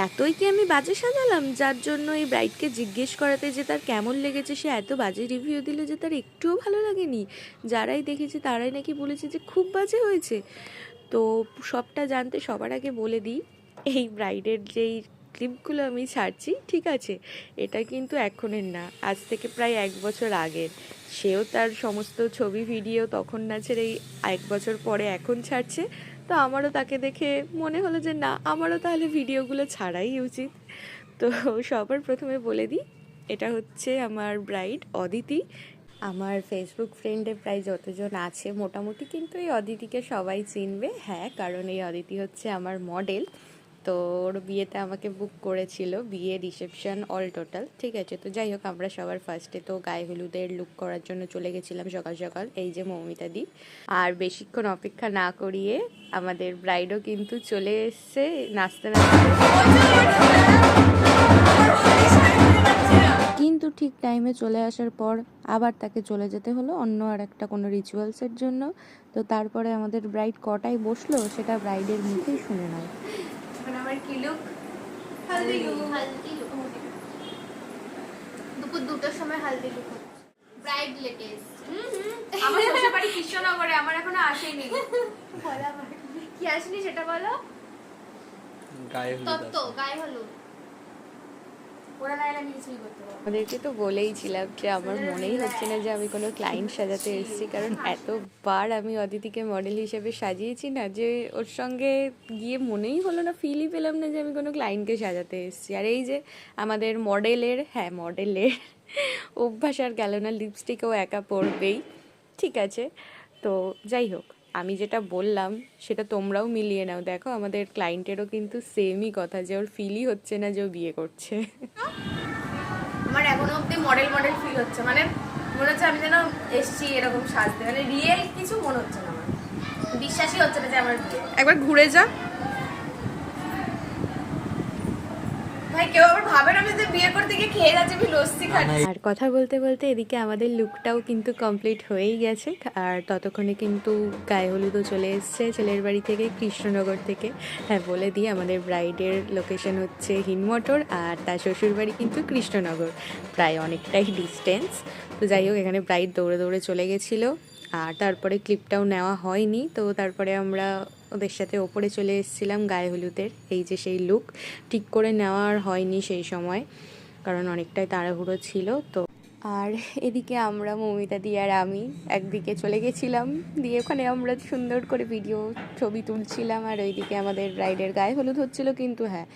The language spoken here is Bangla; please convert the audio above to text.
এতই কি আমি বাজে সাজালাম যার জন্য এই ব্রাইডকে জিজ্ঞেস করাতে যে তার কেমন লেগেছে সে এত বাজে রিভিউ দিল যে তার একটুও ভালো লাগেনি? যারাই দেখেছে তারাই নাকি বলেছে যে খুব বাজে হয়েছে। তো সবটা জানতে সবার আগে বলে দিই, এই ব্রাইডের যেই ক্লিপগুলো আমি ছাড়ছি, ঠিক আছে, এটা কিন্তু এখনের না, আজ থেকে প্রায় 1 বছর আগের। সেও তার সমস্ত ছবি ভিডিও তখন না ছেড়ে এই 1 বছর পরে এখন ছাড়ছে। তো আমারও তাকে দেখে মনে হলো যে না, আমারও তাহলে ভিডিওগুলো ছাড়াই উচিত। তো সবার প্রথমে বলে দিই, এটা হচ্ছে আমার ব্রাইড অদিতি। আমার ফেসবুক ফ্রেন্ডে প্রায় যতজন আছে মোটামুটি কিন্তু এই অদিতিকে সবাই চিনবে। হ্যাঁ, কারণ এই অদিতি হচ্ছে আমার মডেল। তো ওর বিয়েতে আমাকে বুক করেছিল, বিয়ে রিসেপশন অল টোটাল, ঠিক আছে। তো যাই হোক, আমরা সবার ফার্স্টে তো গায়ে হলুদের লুক করার জন্য চলে গেছিলাম সকাল সকাল, এই যে মৌমিতা দি। আর বেশিক্ষণ অপেক্ষা না করিয়ে আমাদের ব্রাইডও কিন্তু চলে এসছে নাচতে নাচতে। কিন্তু ঠিক টাইমে চলে আসার পর আবার তাকে চলে যেতে হলো অন্য আর একটা কোনো রিচুয়ালসের জন্য। তো তারপরে আমাদের ব্রাইড কটায় বসলো সেটা ব্রাইডের মুখেই শুনে নাও। আমার কি লুক? হালদি লুক। দুপুর 2টার সময় হালদি লুক। Bride latest. আমার শ্বশুর বাড়ি কৃষ্ণনগরে, আমার এখনো আসেনি। বলা কি আসেনি সেটা বলো। গায়ে হলুদ তত্ত্ব গায়ে হলুদ। ওরা না এলে আমি কিছুই করতে পারবো না। আমাদেরকে তো বলেইছিলাম যে আমার মনেই হচ্ছে না যে আমি কোনো ক্লায়েন্ট সাজাতে এসেছি, কারণ এতবার আমি অদিতিকে মডেল হিসেবে সাজিয়েছি না, যে ওর সঙ্গে গিয়ে মনেই হলো না, ফিলই পেলাম না যে আমি কোনো ক্লায়েন্টকে সাজাতে এসেছি। আর এই যে আমাদের মডেলের অভ্যাস আর গেল না, লিপস্টিকও একা পরবেই, ঠিক আছে। তো যাই হোক, আমি যেটা বললাম সেটা তোমরাও মিলিয়ে নাও। দেখো, আমাদের ক্লায়েন্টেরও কিন্তু সেমই কথা, যে ওর ফিলই হচ্ছে না যে ও বিয়ে করছে। আমার এখনো অব্দি মডেল মডেল ফিল হচ্ছে, মানে মনে হচ্ছে আমি যেন এসছি এরকম সাজতে, মানে রিয়েল কিছু মনে হচ্ছে না আমার, বিশ্বাসই হচ্ছে না যে আমার বিয়ে। একবার ঘুরে যা ভাই, কেউ আবার ভাবে না আমি যে বিয়ে করতে গিয়ে খেয়ে যাচ্ছি, আমি লস্যি খাচ্ছি। আর কথা বলতে বলতে এদিকে আমাদের লুকটাও কিন্তু কমপ্লিট হয়েই গেছে। আর ততক্ষণে কিন্তু গায়ে হলুদও চলে এসছে ছেলের বাড়ি থেকে, কৃষ্ণনগর থেকে। হ্যাঁ, বলে দিই, আমাদের ব্রাইডের লোকেশন হচ্ছে হিনমটর, আর তার শ্বশুর বাড়ি কিন্তু কৃষ্ণনগর, প্রায় অনেকটাই ডিস্টেন্স। তো যাই হোক, এখানে ব্রাইড দৌড়ে দৌড়ে চলে গেছিলো, আর তারপরে ক্লিপটাও নেওয়া হয়নি। তো তারপরে আমরা ওদের সাথে ওপরে চলে এসেছিলাম গায়ে হলুদের। এই যে সেই লুক ঠিক করে নেওয়া আর হয়নি সেই সময়, কারণ অনেকটাই তাড়াহুড়ো ছিল। তো আর এদিকে আমরা মৌমিতা দি আর আমি একদিকে চলে গেছিলাম, দিয়ে ওখানে আমরা সুন্দর করে ভিডিও ছবি তুলছিলাম। আর ওইদিকে আমাদের ব্রাইডের গায়ে হলুদ হচ্ছিল, কিন্তু হ্যাঁ,